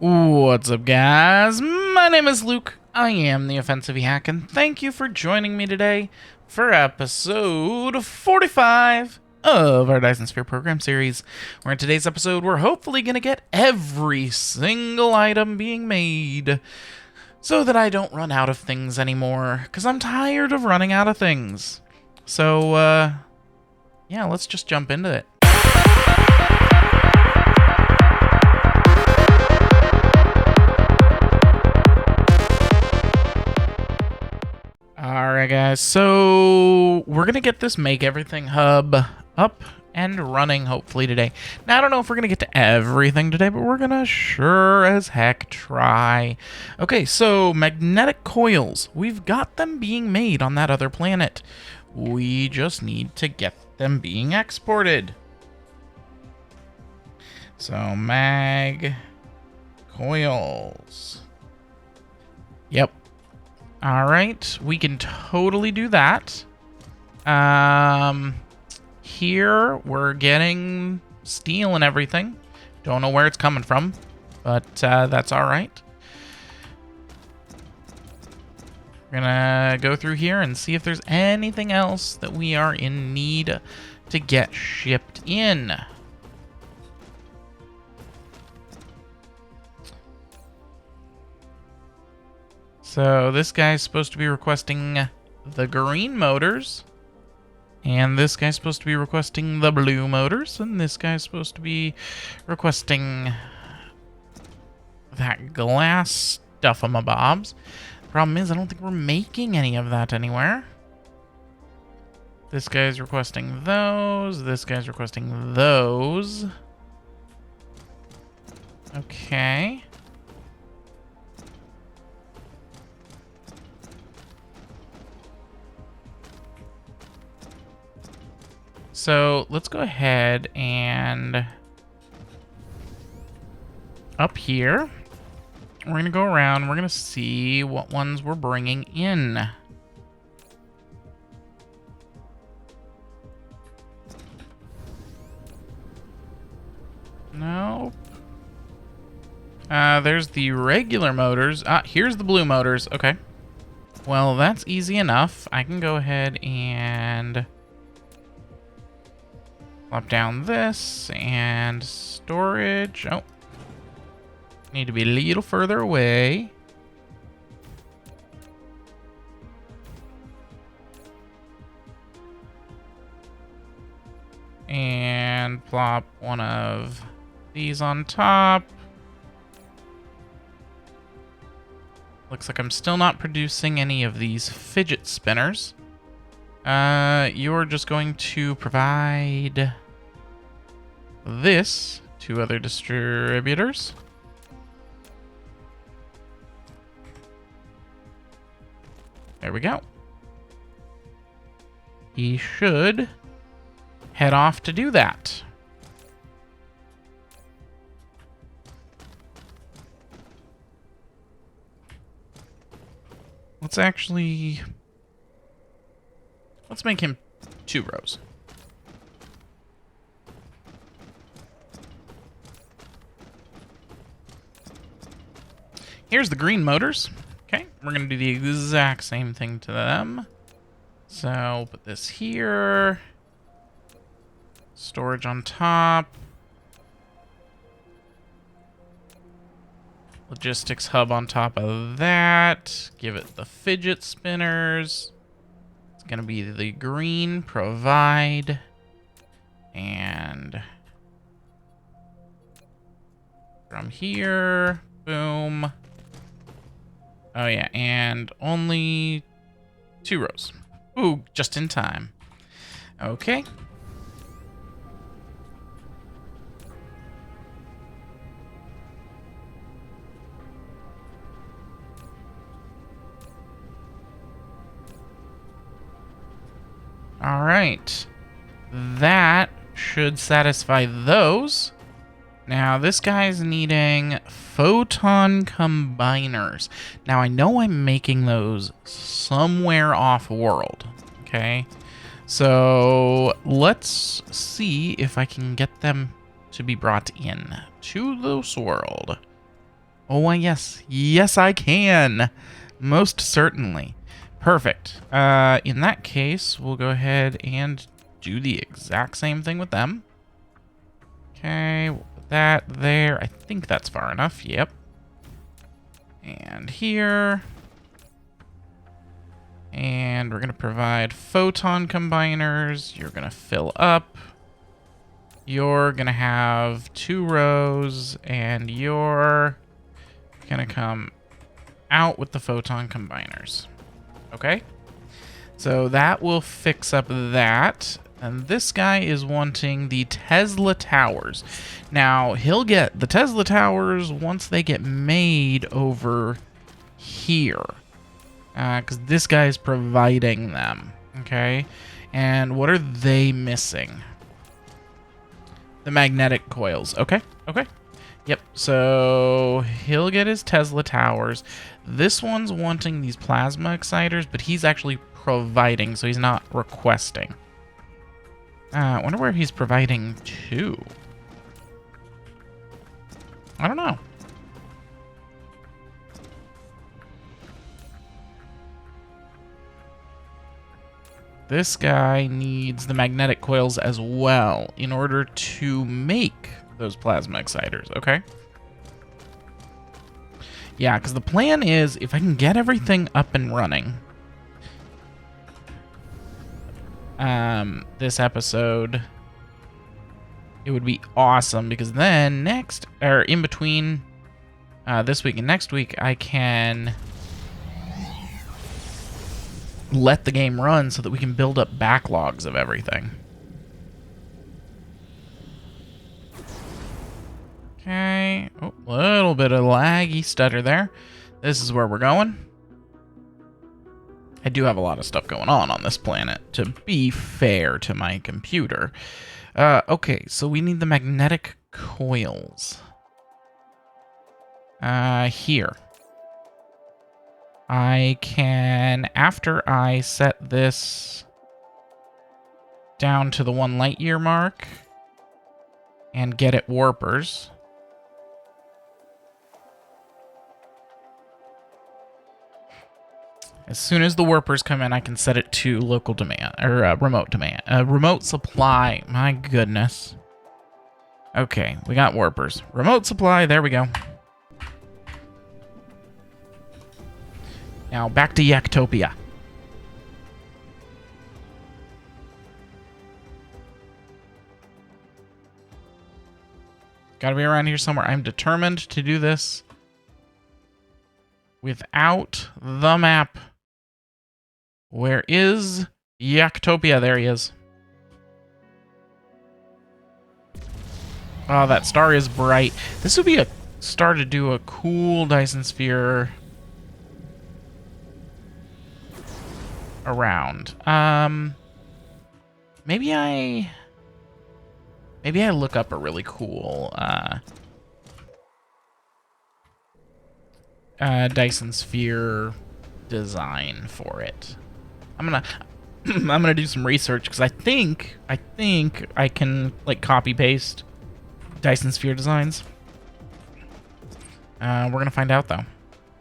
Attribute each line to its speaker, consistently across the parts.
Speaker 1: What's up, guys? My name is Luke. I am the Offensive Hack, and thank you for joining me today for episode 45 of our Dyson Sphere Program series, where in today's episode, we're hopefully going to get every single item being made so that I don't run out of things anymore, because I'm tired of running out of things. So, yeah, let's just jump into it. Alright guys, so we're going to get this Make Everything hub up and running hopefully today. Now I don't know if we're going to get to everything today, but we're going to sure as heck try. Okay, so magnetic coils. We've got them being made on that other planet. We just need to get them being exported. So mag coils. Yep. Alright, we can totally do that. Here, we're getting steel and everything. Don't know where it's coming from, but that's alright. We're gonna go through here and see if there's anything else that we are in need to get shipped in. So this guy's supposed to be requesting the green motors, and this guy's supposed to be requesting the blue motors, and this guy's supposed to be requesting that glass stuff-a-ma-bobs. Problem is, I don't think we're making any of that anywhere. This guy's requesting those, this guy's requesting those. Okay. So let's go ahead and up here, we're going to go around. We're going to see what ones we're bringing in. Nope. There's the regular motors. Here's the blue motors. Okay. Well, that's easy enough. I can go ahead and plop down this and storage. Oh, need to be a little further away. And plop one of these on top. Looks like I'm still not producing any of these fidget spinners. You're just going to provide this to other distributors. There we go. He should head off to do that. Let's make him 2 rows. Here's the green motors. Okay, we're going to do the exact same thing to them. So we'll put this here. Storage on top. Logistics hub on top of that. Give it the fidget spinners. It's going to be the green provide. And from here, boom. Oh yeah, and only 2 rows. Ooh, just in time. Okay. All right. That should satisfy those. Now, this guy's needing photon combiners. Now, I know I'm making those somewhere off-world, okay? So, let's see if I can get them to be brought in to this world. Oh, why, yes. Yes, I can. Most certainly. Perfect. In that case, we'll go ahead and do the exact same thing with them. Okay, we'll put that there. I think that's far enough. Yep. And here. And we're going to provide photon combiners. You're going to fill up. You're going to have 2 rows. And you're going to come out with the photon combiners. Okay? So that will fix up that. And this guy is wanting the Tesla towers. Now, he'll get the Tesla towers once they get made over here. Because this guy is providing them. Okay? And what are they missing? The magnetic coils. Okay? Okay. Yep. So he'll get his Tesla towers. This one's wanting these plasma exciters, but he's actually providing, so he's not requesting. I wonder where he's providing to. I don't know. This guy needs the magnetic coils as well in order to make those plasma exciters, okay? Yeah, because the plan is, if I can get everything up and running, this episode, it would be awesome, because then next, or in between this week and next week, I can let the game run so that we can build up backlogs of everything. Okay. Oh, a little bit of laggy stutter there. This is where we're going. I do have a lot of stuff going on this planet, to be fair to my computer. Okay, so we need the magnetic coils. Here. I can, after I set this down to the 1 light year mark and get it warpers. As soon as the warpers come in, I can set it to local demand, or remote demand. Remote supply, my goodness. Okay, we got warpers. Remote supply, there we go. Now, back to Yaktopia. Gotta be around here somewhere. I'm determined to do this without the map. Where is Yaktopia? There he is. Oh, that star is bright. This would be a star to do a cool Dyson Sphere around. Maybe I look up a really cool Dyson Sphere design for it. I'm gonna do some research, because I think I can like copy paste Dyson Sphere designs. We're gonna find out though.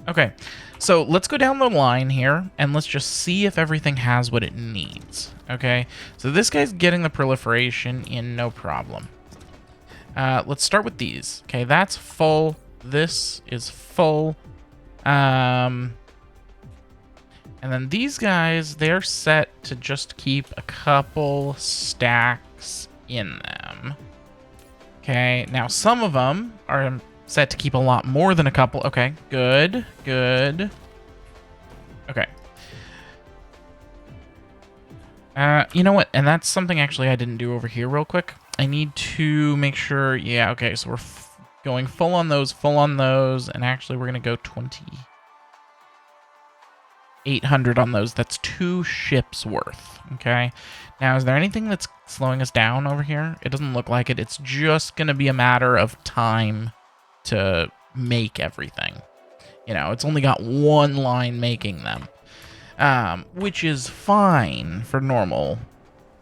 Speaker 1: Okay, so let's go down the line here, and let's just see if everything has what it needs, okay? So this guy's getting the proliferation in, no problem. Let's start with these. Okay, that's full. This is full. And then these guys, they're set to just keep a couple stacks in them. Okay, now some of them are set to keep a lot more than a couple. Okay, good, good. Okay. You know what? And that's something actually I didn't do over here real quick. I need to make sure. Yeah, okay, so we're going full on those, and actually we're going to go 2,800 on those. That's 2 ships worth, okay? Now, is there anything that's slowing us down over here? It doesn't look like it. It's just going to be a matter of time to make everything. You know, it's only got 1 line making them, which is fine for normal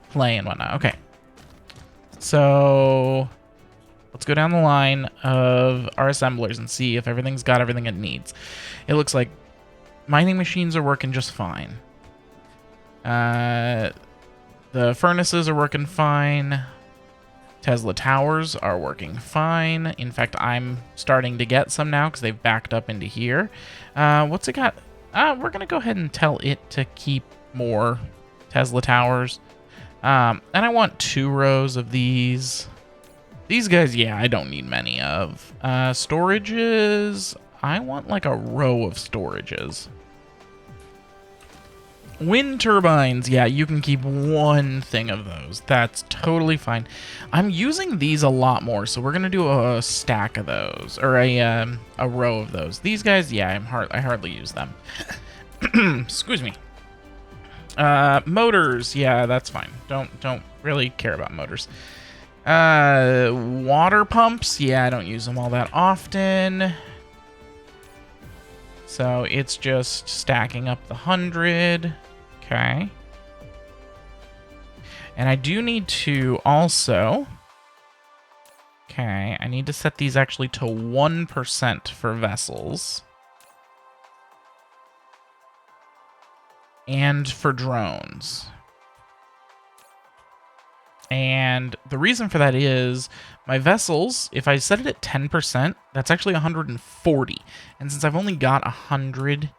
Speaker 1: play and whatnot. Okay, so Let's go down the line of our assemblers and see if everything's got everything it needs. It looks like mining machines are working just fine. The furnaces are working fine. Tesla towers are working fine. In fact, I'm starting to get some now because they've backed up into here. What's it got? We're going to go ahead and tell it to keep more Tesla towers. And I want 2 rows of these. These guys, yeah, I don't need many of. Storages, I want like a row of storages. Wind turbines, yeah, you can keep 1 thing of those. That's totally fine. I'm using these a lot more, so we're gonna do a stack of those, or a row of those. These guys, yeah, I hardly use them. Excuse me. Motors, yeah, that's fine. Don't really care about motors. Water pumps, yeah, I don't use them all that often. So it's just stacking up the 100. Okay. And I do need to also... Okay, I need to set these actually to 1% for vessels. And for drones. And the reason for that is my vessels, if I set it at 10%, that's actually 140. And since I've only got 100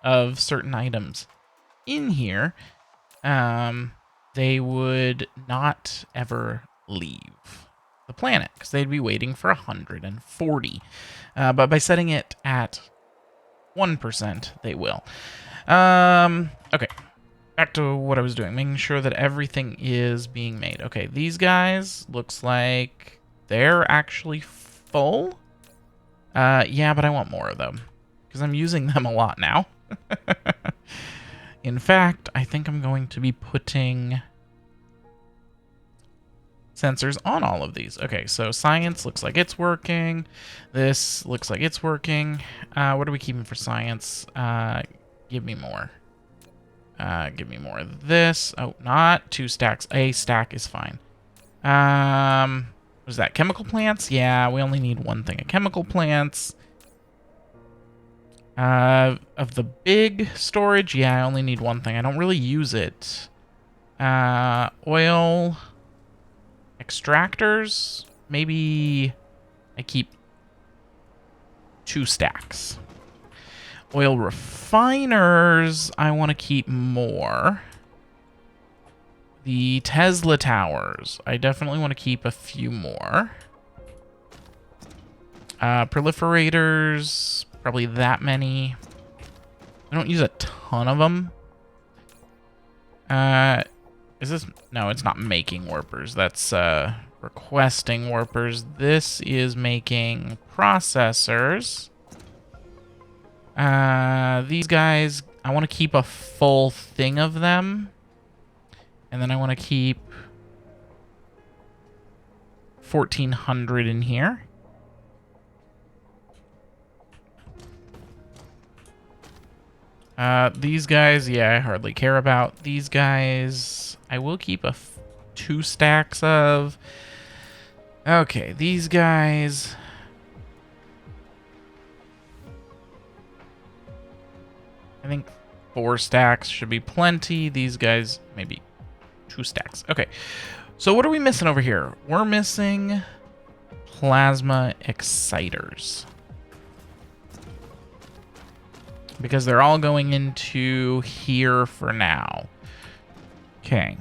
Speaker 1: of certain items in here, they would not ever leave the planet because they'd be waiting for 140. But by setting it at 1%, they will. Okay. Back to what I was doing, making sure that everything is being made. Okay, these guys, looks like they're actually full. Yeah, but I want more of them because I'm using them a lot now. In fact, I think I'm going to be putting sensors on all of these. Okay, so science looks like it's working. This looks like it's working. What are we keeping for science? Give me more. Give me more of this. Oh, not 2 stacks. A stack is fine. Was that chemical plants? Yeah, we only need 1 thing of chemical plants. Of the big storage, yeah, I only need 1 thing. I don't really use it. Oil extractors. Maybe I keep 2 stacks. Oil refiners, I want to keep more. The Tesla towers, I definitely want to keep a few more. Proliferators, probably that many. I don't use a ton of them. Is this... No, it's not making warpers. That's requesting warpers. This is making processors. These guys, I want to keep a full thing of them. And then I want to keep 1,400 in here. These guys, yeah, I hardly care about. These guys, I will keep 2 stacks of. Okay, these guys... I think 4 stacks should be plenty. These guys, maybe 2 stacks. Okay, so what are we missing over here? We're missing plasma exciters. Because they're all going into here for now. Okay.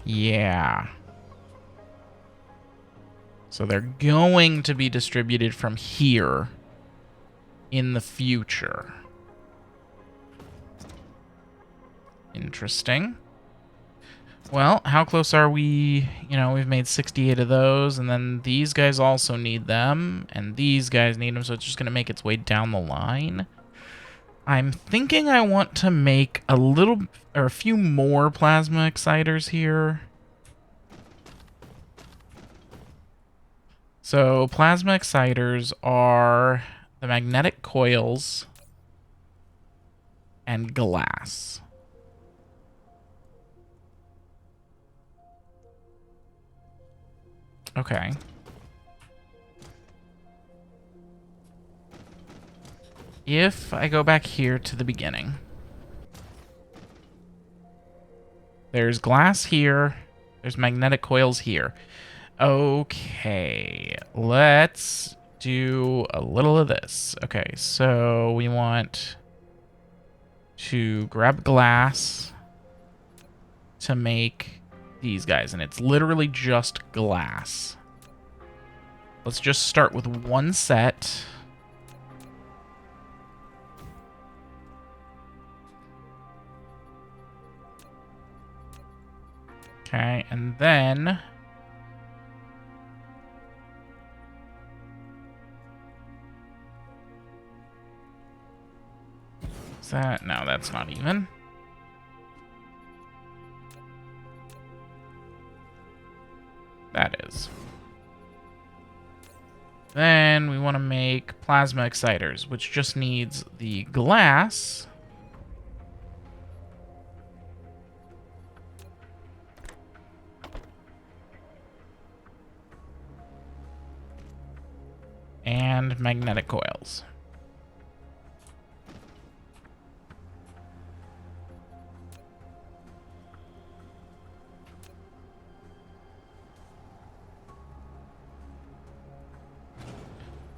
Speaker 1: Yeah. So they're going to be distributed from here in the future. Interesting. Well, how close are we? You know, we've made 68 of those, and then these guys also need them, and these guys need them, so it's just going to make its way down the line. I'm thinking I want to make a little, or a few more plasma exciters here. So plasma exciters are the magnetic coils and glass. Okay. If I go back here to the beginning, there's glass here. There's magnetic coils here. Okay, let's do a little of this. Okay, so we want to grab glass to make these guys, and it's literally just glass. Let's just start with one set. Okay, and then is that? No, that's not even. That is. Then we want to make plasma exciters, which just needs the glass. And magnetic coils.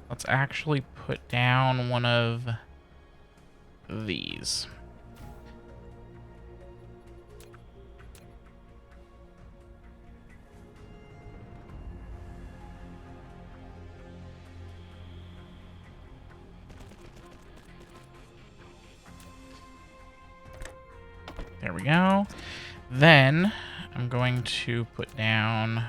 Speaker 1: Let's actually put down one of these. There we go. Then I'm going to put down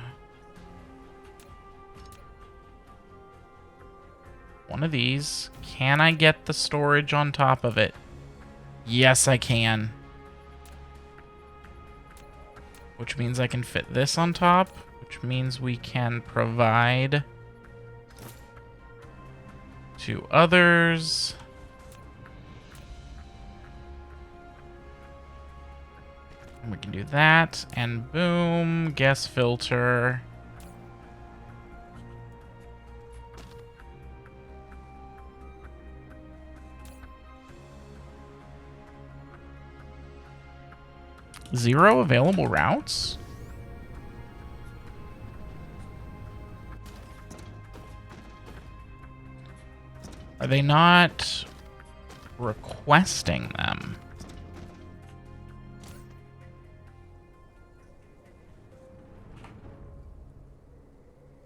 Speaker 1: one of these. Can I get the storage on top of it? Yes, I can. Which means I can fit this on top, which means we can provide to others. And we can do that, and boom, gas filter. Zero available routes? Are they not requesting them?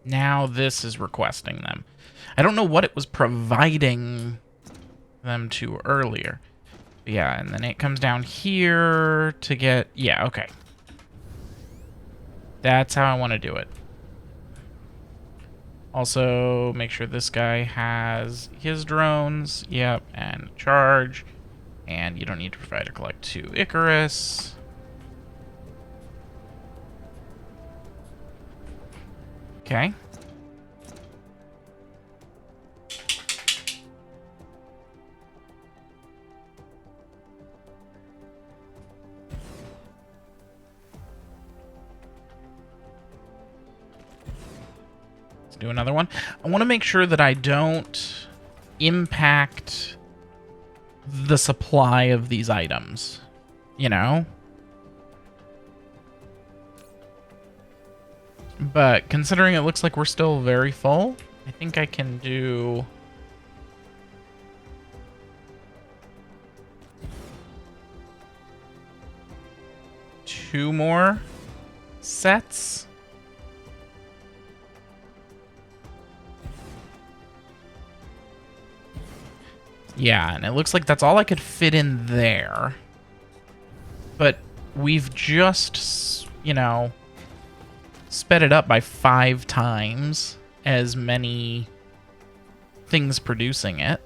Speaker 1: Now this is requesting them. I don't know what it was providing them to earlier. Yeah, and then it comes down here to get... Yeah, okay. That's how I want to do it. Also, make sure this guy has his drones. Yep, and charge. And you don't need to provide or collect to Icarus. Okay. Do another one. I want to make sure that I don't impact the supply of these items, you know? But considering it looks like we're still very full, I think I can do... two more sets. Yeah, and it looks like that's all I could fit in there. But we've just, you know, sped it up by 5 times as many things producing it.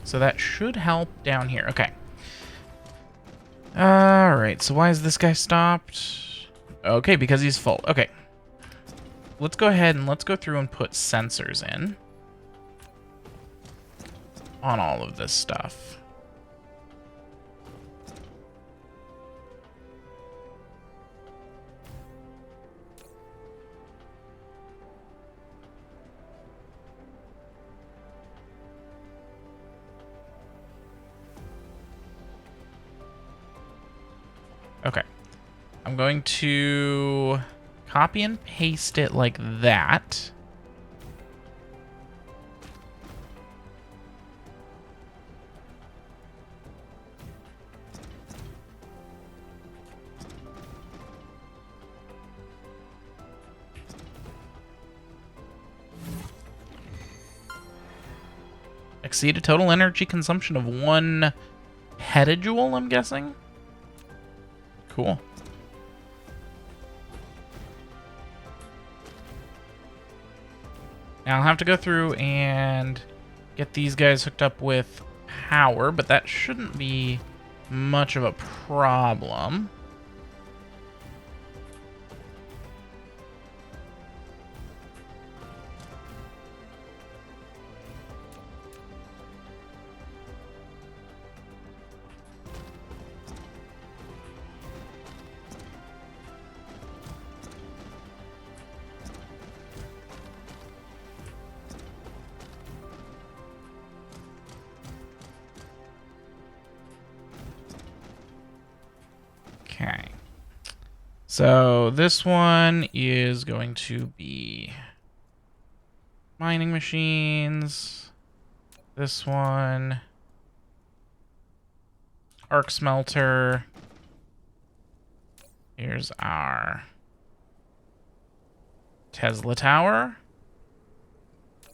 Speaker 1: So that should help down here. Okay. Alright, so why is this guy stopped? Okay, because he's full. Okay. Let's go ahead and let's go through and put sensors in on all of this stuff. I'm going to copy and paste it like that. Exceed a total energy consumption of 1 petajoule, I'm guessing? Cool. Now I'll have to go through and get these guys hooked up with power, but that shouldn't be much of a problem. Okay. So this one is going to be mining machines. This one, arc smelter. Here's our Tesla tower.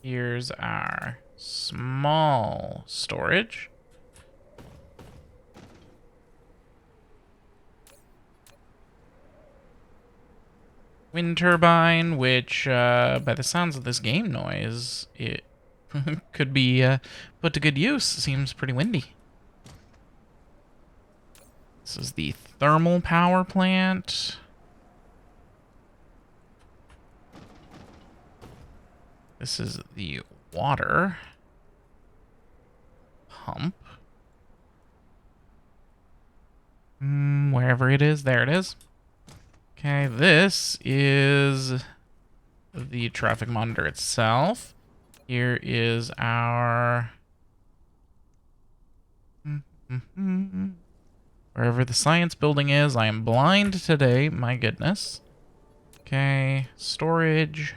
Speaker 1: Here's our small storage. Wind turbine, which, by the sounds of this game noise, it could be put to good use. Seems pretty windy. This is the thermal power plant. This is the water pump. Wherever it is, there it is. Okay, this is the traffic monitor itself. Here is our... wherever the science building is. I am blind today, my goodness. Okay, storage.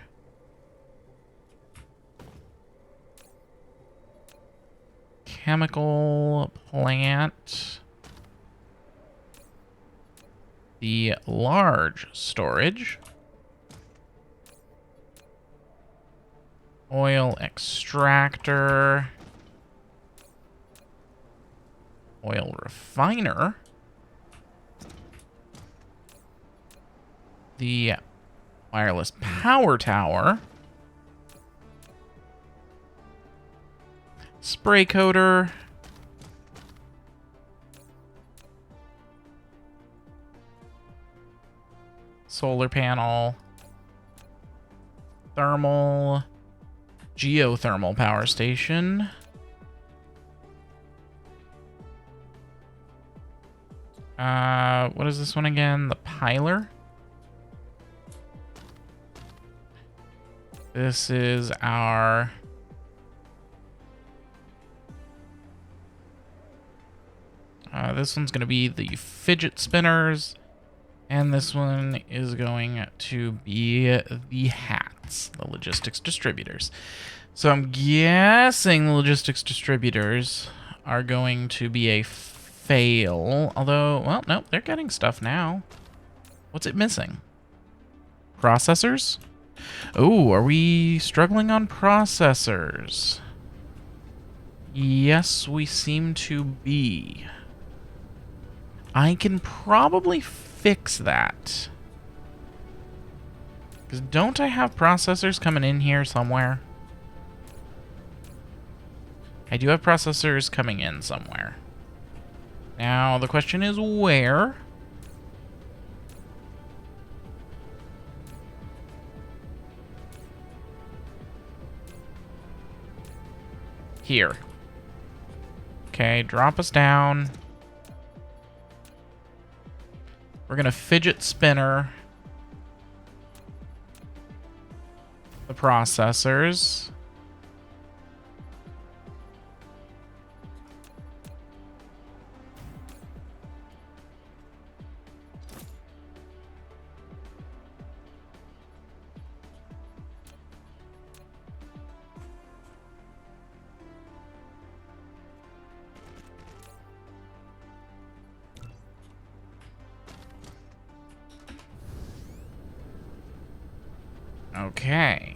Speaker 1: Chemical plant. The large storage. Oil extractor. Oil refiner. The wireless power tower. Spray coater. Solar panel. Thermal. Geothermal power station. What is this one again? The piler. This is our... this one's going to be the fidget spinners. And this one is going to be the hats, the logistics distributors. So I'm guessing the logistics distributors are going to be a fail. Although, well, no, they're getting stuff now. What's it missing? Processors? Oh, are we struggling on processors? Yes, we seem to be. I can probably fix that. Because don't I have processors coming in here somewhere? I do have processors coming in somewhere. Now, the question is where? Here. Okay, drop us down. We're going to fidget spinner the processors. Okay.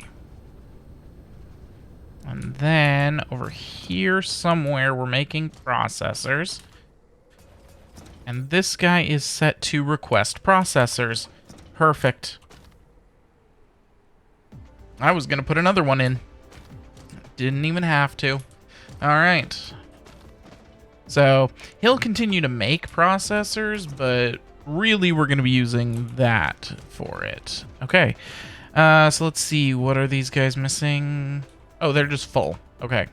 Speaker 1: And then over here somewhere, we're making processors. And this guy is set to request processors. Perfect. I was going to put another one in. Didn't even have to. All right. So he'll continue to make processors, but really we're going to be using that for it. Okay. So let's see. What are these guys missing? Oh, they're just full. Okay.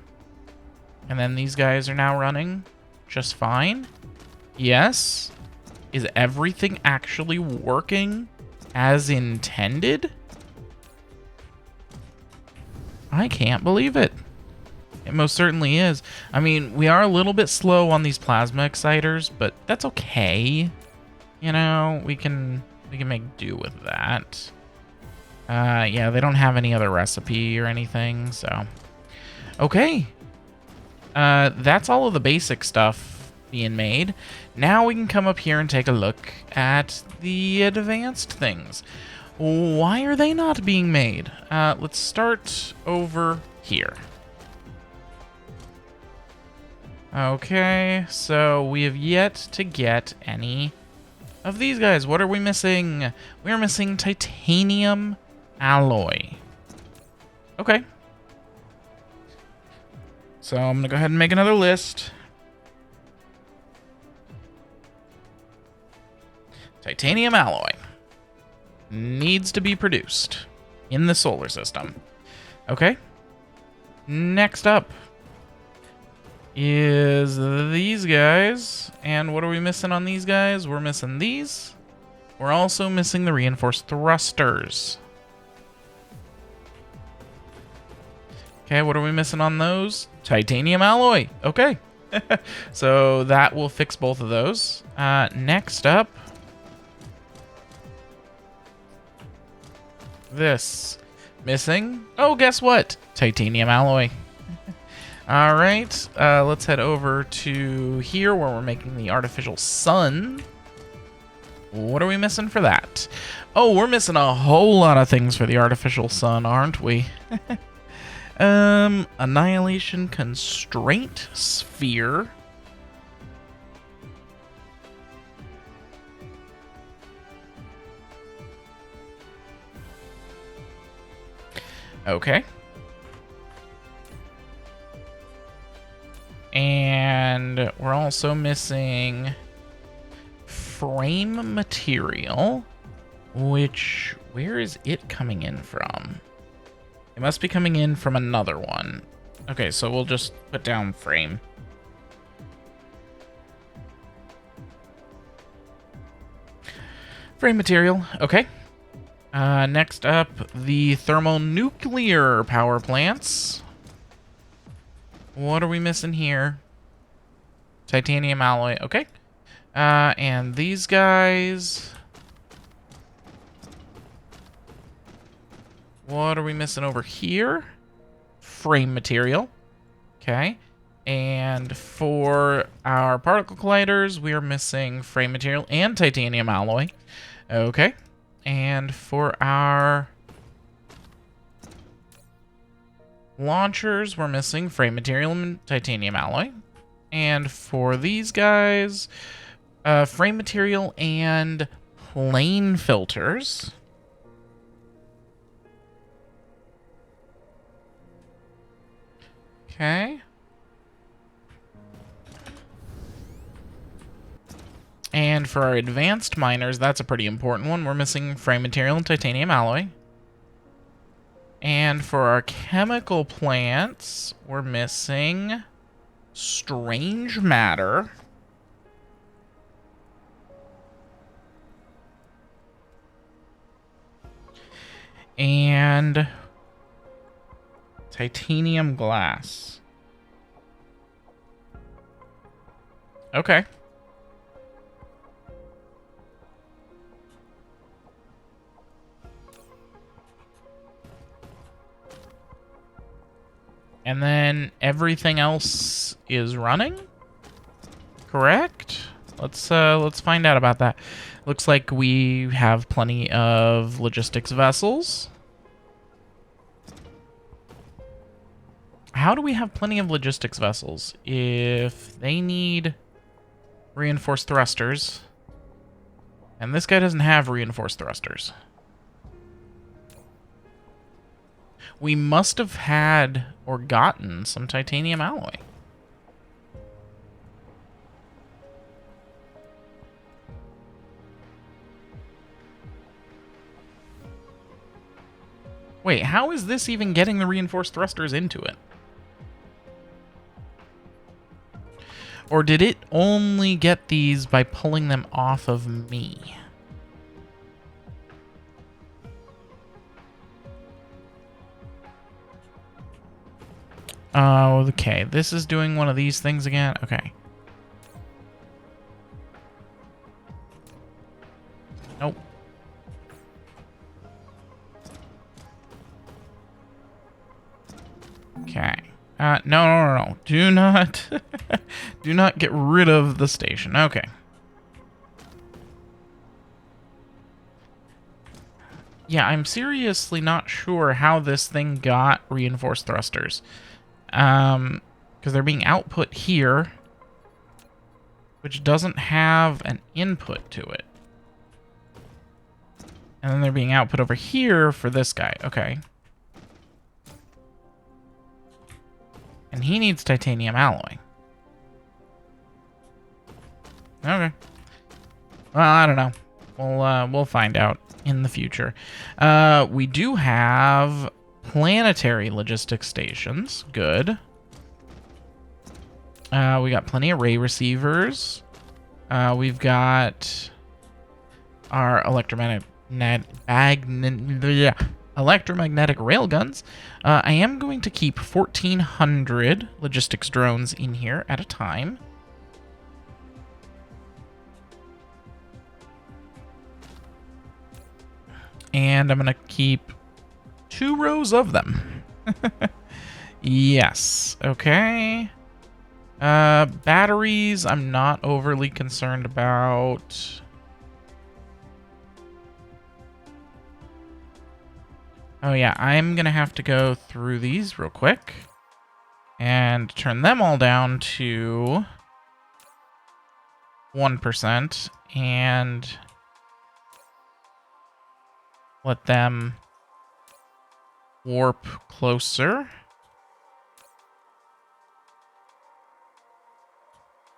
Speaker 1: And then these guys are now running just fine. Yes. Is everything actually working as intended? I can't believe it. It most certainly is. I mean, we are a little bit slow on these plasma exciters, but that's okay. You know, we can make do with that. Yeah, they don't have any other recipe or anything, so. Okay. That's all of the basic stuff being made. Now we can come up here and take a look at the advanced things. Why are they not being made? Let's start over here. Okay, so we have yet to get any of these guys. What are we missing? We're missing titanium alloy. Okay. So I'm gonna go ahead and make another list. Titanium alloy needs to be produced in the solar system. Okay. Next up is these guys. And what are we missing on these guys? We're missing these. We're also missing the reinforced thrusters. Okay, what are we missing on those? Titanium alloy. Okay. So that will fix both of those. Next up, this. Missing. Oh, guess what? Titanium alloy. All right, let's head over to here where we're making the artificial sun. What are we missing for that? Oh, we're missing a whole lot of things for the artificial sun, aren't we? Annihilation constraint sphere. Okay. And we're also missing frame material, which, where is it coming in from? It must be coming in from another one. Okay, so we'll just put down frame. Frame material, okay. Next up, the thermonuclear power plants. What are we missing here? Titanium alloy, okay. And these guys. What are we missing over here? Frame material, okay. And for our particle colliders, we are missing frame material and titanium alloy, okay. And for our launchers, we're missing frame material and titanium alloy. And for these guys, frame material and plane filters. Okay. And for our advanced miners, that's a pretty important one. We're missing frame material and titanium alloy. And for our chemical plants, we're missing strange matter. And titanium glass. Okay. And then everything else is running? Correct? Let's find out about that. Looks like we have plenty of logistics vessels. How do we have plenty of logistics vessels if they need reinforced thrusters and this guy doesn't have reinforced thrusters? We must have had or gotten some titanium alloy. Wait, how is this even getting the reinforced thrusters into it? Or did it only get these by pulling them off of me? Oh, okay. This is doing one of these things again? Okay. Nope. Okay. No. Do not, do not get rid of the station. Okay. Yeah, I'm seriously not sure how this thing got reinforced thrusters. Because they're being output here, which doesn't have an input to it. And then they're being output over here for this guy. Okay. And he needs titanium alloy. Okay. Well, I don't know. We'll find out in the future. We do have planetary logistics stations. Good. We got plenty of ray receivers. We've got our electromagnetic railguns. I am going to keep 1,400 logistics drones in here at a time. And I'm going to keep 2 rows of them. Yes. Okay. Batteries, I'm not overly concerned about. Oh yeah, I'm going to have to go through these real quick and turn them all down to 1% and let them warp closer.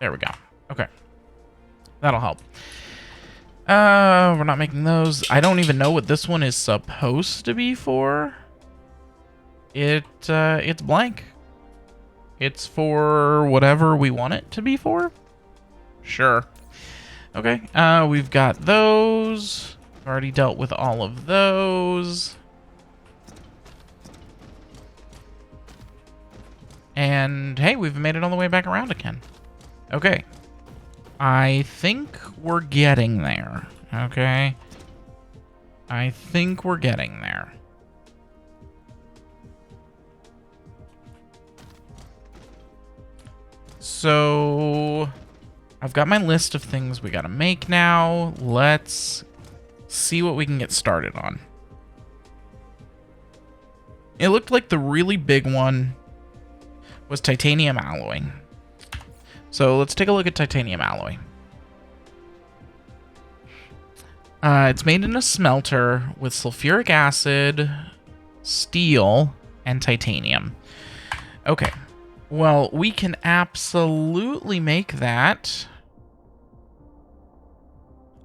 Speaker 1: There we go. Okay. That'll help. We're not making those. I don't even know what this one is supposed to be for. It's blank. It's for whatever we want it to be for. Sure. Okay. We've got those. We've already dealt with all of those. And hey, we've made it all the way back around again. Okay. I think we're getting there. Okay. I think we're getting there. So I've got my list of things we gotta make now. Let's see what we can get started on. It looked like the really big one was titanium alloy. So let's take a look at titanium alloy. It's made in a smelter with sulfuric acid, steel, and titanium. Okay. Well, we can absolutely make that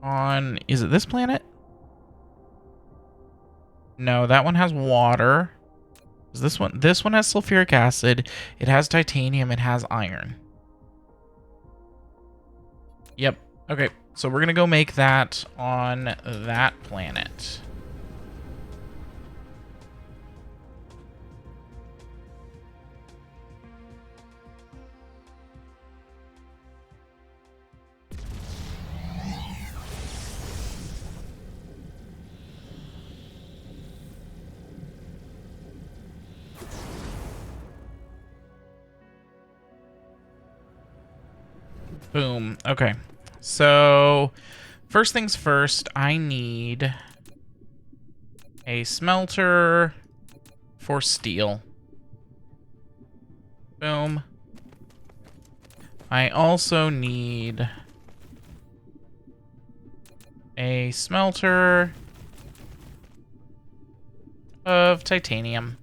Speaker 1: on... Is it this planet? No, that one has water. This one has sulfuric acid. It has titanium. It has iron. Yep. Okay. So we're going to go make that on that planet. Boom. Okay. So, first things first, I need a smelter for steel. Boom. I also need a smelter of titanium.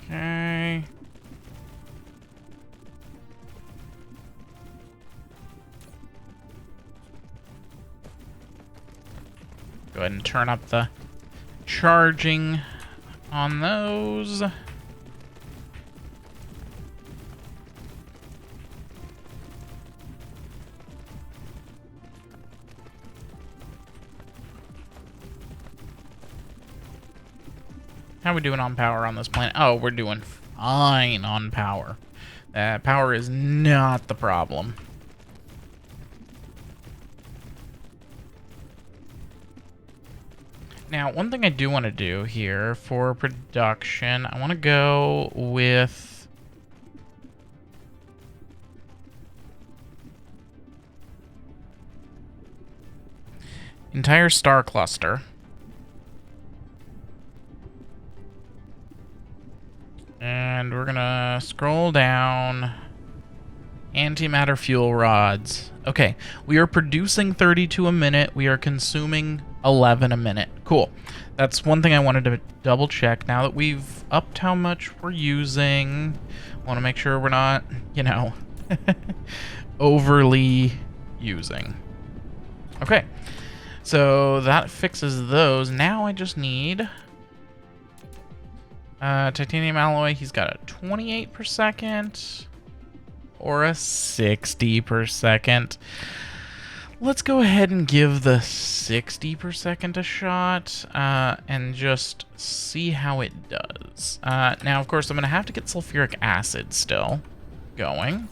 Speaker 1: Okay. Go ahead and turn up the charging on those. How are we doing on power on this planet? Oh, we're doing fine on power. Power is not the problem. Now, one thing I do want to do here for production, I want to go with entire star cluster. And we're gonna scroll down. Antimatter fuel rods. Okay, we are producing 32 a minute. We are consuming 11 a minute. Cool. That's one thing I wanted to double check. Now that we've upped how much we're using, I want to make sure we're not, you know, overly using. Okay, so that fixes those. Now I just need titanium alloy. He's got a 28 per second. Or a 60 per second. Let's go ahead and give the 60 per second a shot and just see how it does. Now, of course, I'm going to have to get sulfuric acid still going.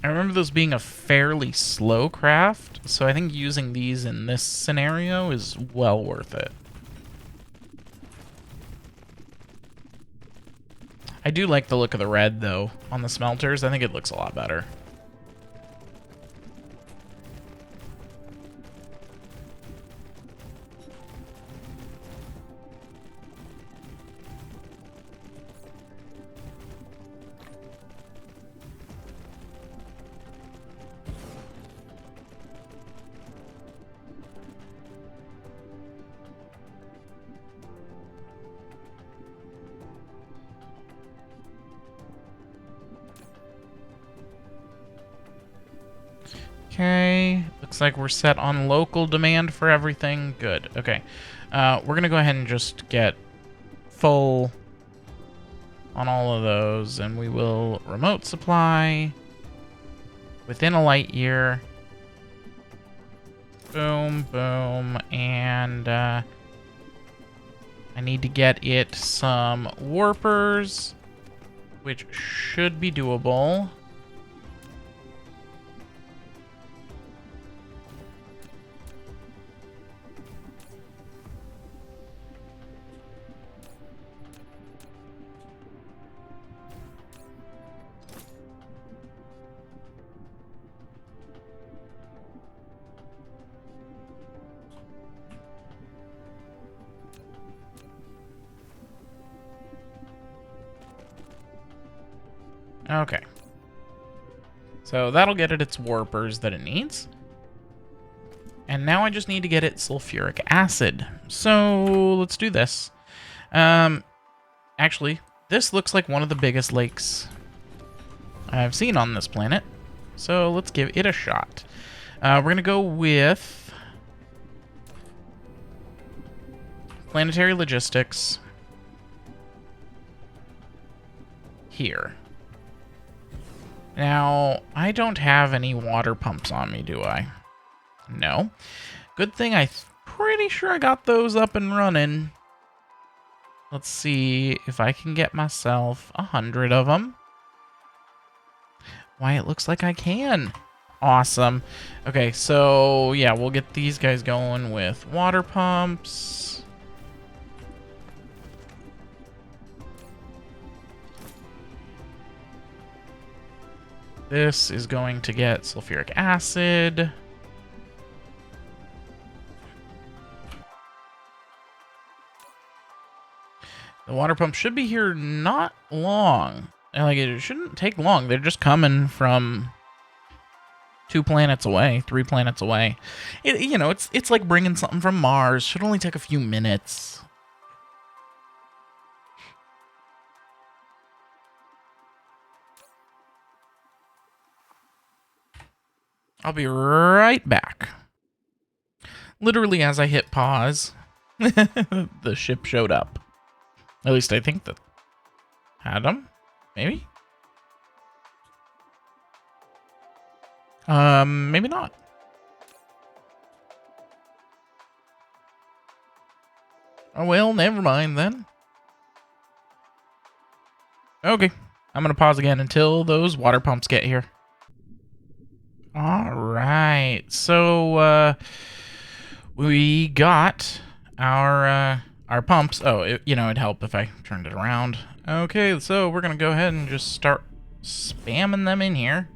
Speaker 1: I remember those being a fairly slow craft, so I think using these in this scenario is well worth it. I do like the look of the red, though, on the smelters. I think it looks a lot better. Okay, looks like we're set on local demand for everything. Good, okay. We're gonna go ahead and just get full on all of those, and we will remote supply within a light year. Boom, boom, and I need to get it some warpers, which should be doable. Okay. So that'll get it its warpers that it needs. And now I just need to get it sulfuric acid. So let's do this. Actually, this looks like one of the biggest lakes I've seen on this planet. So let's give it a shot. We're going to go with planetary logistics. here. Now, I don't have any water pumps on me, do I? No. Good thing pretty sure I got those up and running. Let's see if I can get myself 100 of them. Why, it looks like I can. Awesome. Okay, so yeah, we'll get these guys going with water pumps. This is going to get sulfuric acid. The water pump should be here not long. Like, it shouldn't take long. They're just coming from 2 planets away, 3 planets away. You know, it's like bringing something from Mars. Should only take a few minutes. I'll be right back. Literally, as I hit pause, the ship showed up. At least I think that had them. Maybe? Maybe not. Oh, well, never mind then. Okay. I'm gonna pause again until those water pumps get here. Alright. So, we got our pumps. Oh, it'd help if I turned it around. Okay, so we're gonna go ahead and just start spamming them in here.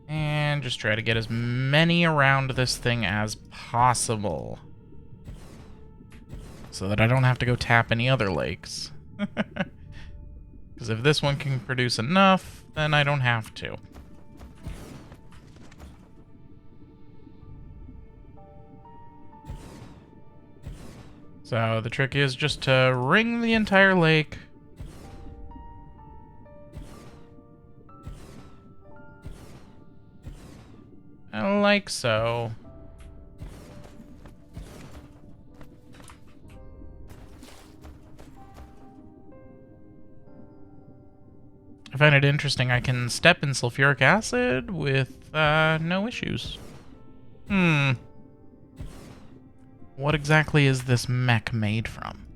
Speaker 1: And just try to get as many around this thing as possible. So that I don't have to go tap any other lakes. Because if this one can produce enough, then I don't have to. So the trick is just to ring the entire lake. Like so. I find it interesting I can step in sulfuric acid with no issues. What exactly is this mech made from?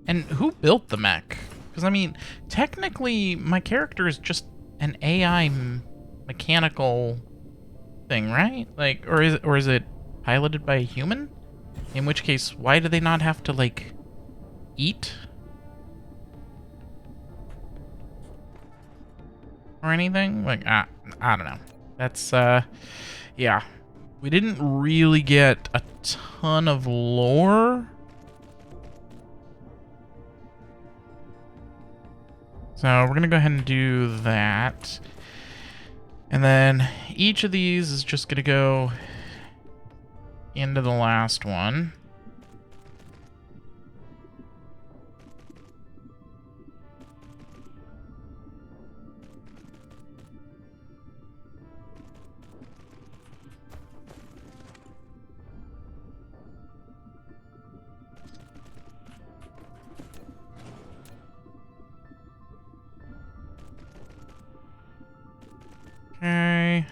Speaker 1: And who built the mech? Because, I mean, technically, my character is just an AI mechanical thing, right? Like, or is it piloted by a human? In which case, why do they not have to, like, eat? Or anything? Like, I don't know. That's, yeah. We didn't really get a ton of lore. So we're going to go ahead and do that. And then each of these is just going to go into the last one. Okay.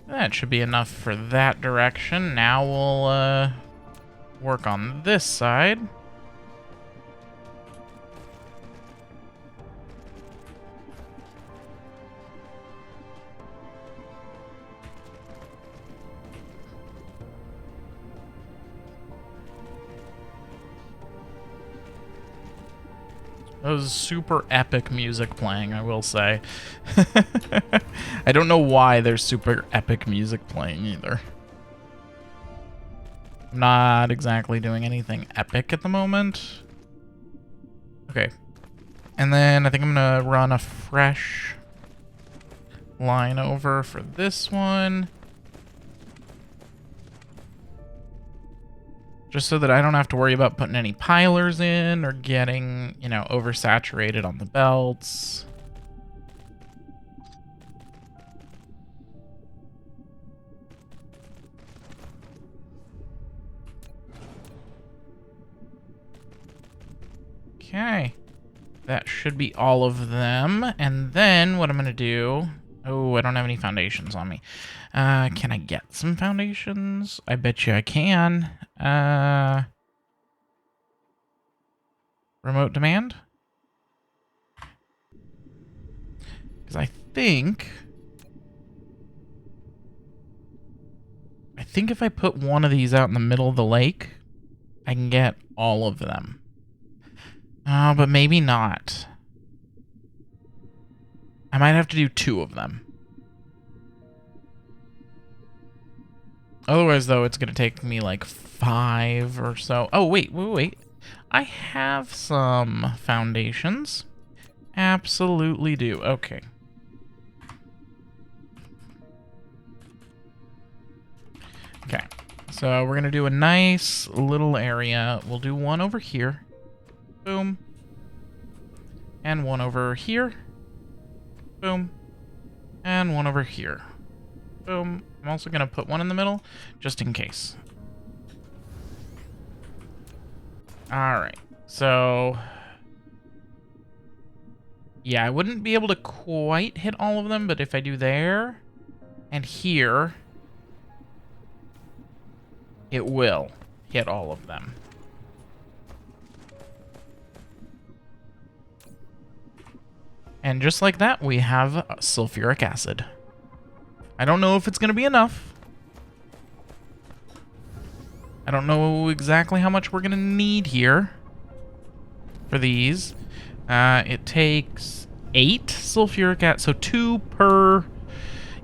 Speaker 1: That should be enough for that direction. Now we'll work on this side. That was super epic music playing, I will say. I don't know why there's super epic music playing either. I'm not exactly doing anything epic at the moment. Okay. And then I think I'm gonna run a fresh line over for this one. Just so that I don't have to worry about putting any pilers in or getting, you know, oversaturated on the belts. Okay. That should be all of them. And then what I'm going to do... Oh, I don't have any foundations on me. Can I get some foundations? I bet you I can. Remote demand? Because I think if I put one of these out in the middle of the lake, I can get all of them. Oh, but maybe not. I might have to do 2 of them. Otherwise, though, it's going to take me like 5 or so. Oh, wait. I have some foundations. Absolutely do. Okay. Okay. So we're going to do a nice little area. We'll do one over here. Boom. And one over here. Boom. And one over here. Boom. I'm also going to put one in the middle, just in case. Alright. So... yeah, I wouldn't be able to quite hit all of them, but if I do there and here, it will hit all of them. And just like that, we have sulfuric acid. I don't know if it's going to be enough. I don't know exactly how much we're going to need here for these. It takes 8 sulfuric acid, so 2 per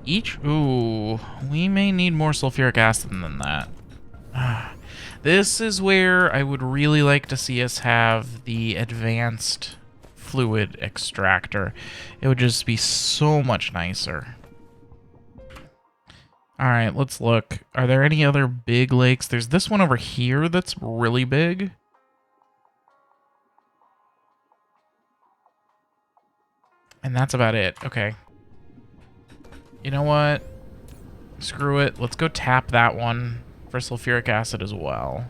Speaker 1: each. Ooh, we may need more sulfuric acid than that. This is where I would really like to see us have the advanced fluid extractor. It would just be so much nicer. Alright, let's look. Are there any other big lakes? There's this one over here that's really big. And that's about it. Okay. You know what? Screw it. Let's go tap that one for sulfuric acid as well.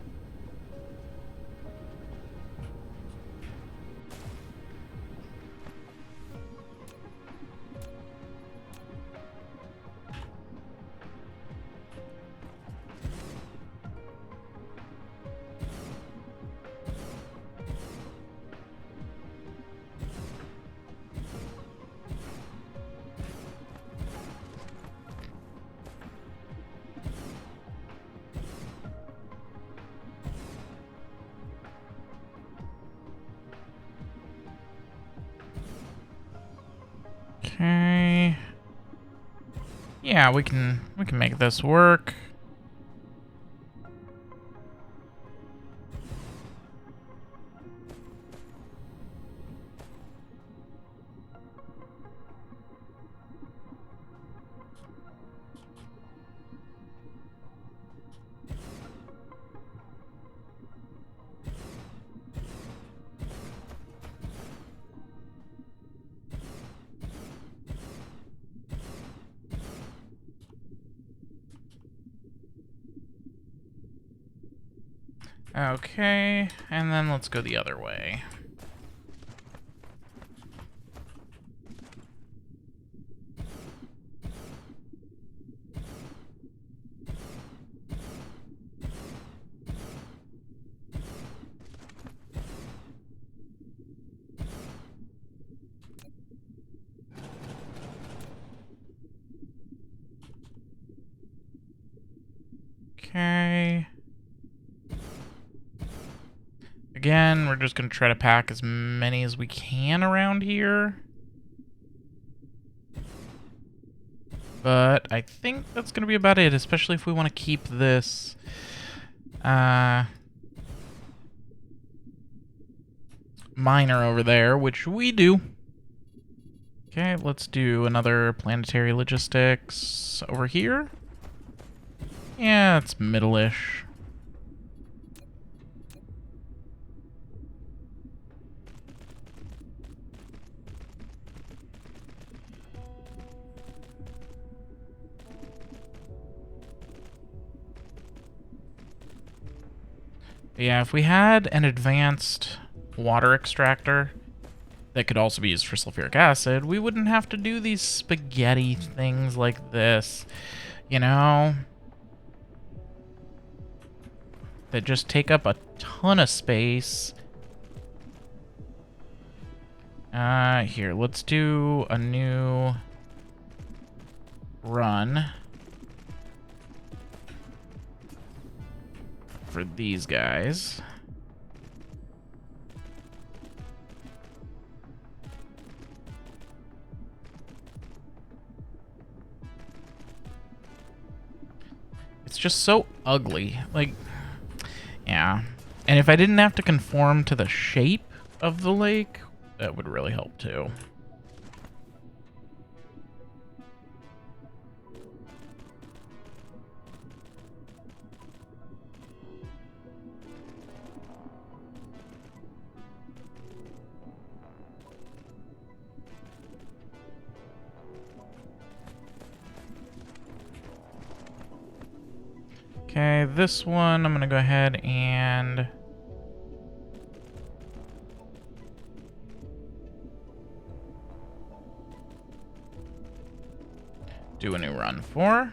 Speaker 1: Okay. Yeah, we can make this work. Okay, and then let's go the other way. Okay. Again, we're just going to try to pack as many as we can around here. But I think that's going to be about it, especially if we want to keep this miner over there, which we do. Okay, let's do another planetary logistics over here. Yeah, it's middle-ish. Yeah, if we had an advanced water extractor that could also be used for sulfuric acid, we wouldn't have to do these spaghetti things like this, you know? That just take up a ton of space. Here, let's do a new run for these guys. It's just so ugly. Like, yeah. And if I didn't have to conform to the shape of the lake, that would really help too. Okay, this one I'm gonna go ahead and do a new run for.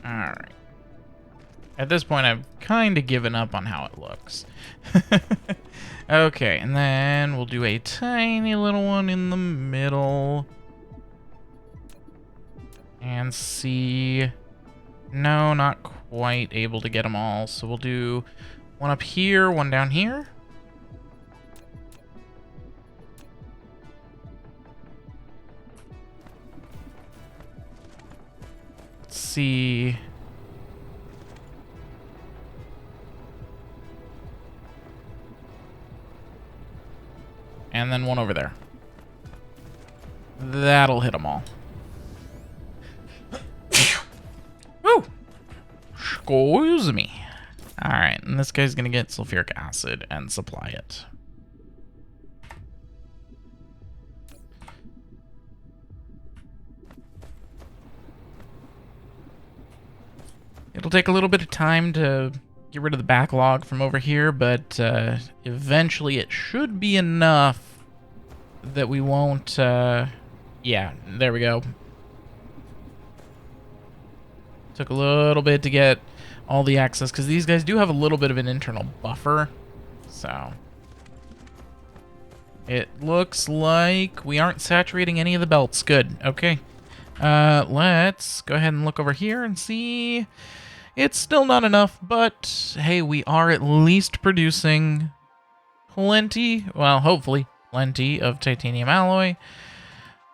Speaker 1: Alright. At this point, I've kind of given up on how it looks. Okay, and then we'll do a tiny little one in the middle. And see... No, not quite able to get them all. So we'll do one up here, one down here. Let's see... And then one over there. That'll hit them all. Woo! Excuse me. Alright, and this guy's gonna get sulfuric acid and supply it. It'll take a little bit of time to get rid of the backlog from over here, but eventually it should be enough that we won't... yeah, there we go. Took a little bit to get all the access, because these guys do have a little bit of an internal buffer, so... It looks like we aren't saturating any of the belts. Good, okay. Let's go ahead and look over here and see... It's still not enough, but hey, we are at least producing plenty, well, hopefully, plenty of titanium alloy.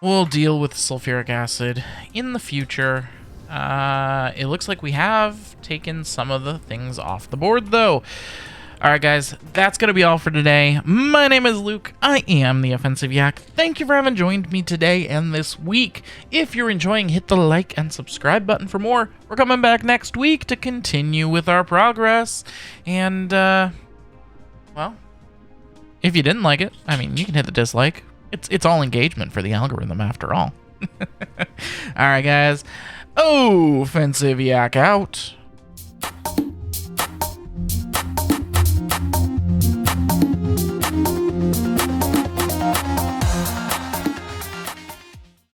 Speaker 1: We'll deal with sulfuric acid in the future. It looks like we have taken some of the things off the board, though. Alright guys, that's going to be all for today. My name is Luke. I am the Offensive Yak. Thank you for having joined me today and this week. If you're enjoying, hit the like and subscribe button for more. We're coming back next week to continue with our progress. And, well, if you didn't like it, I mean, you can hit the dislike. It's all engagement for the algorithm after all. Alright guys, Offensive Yak out.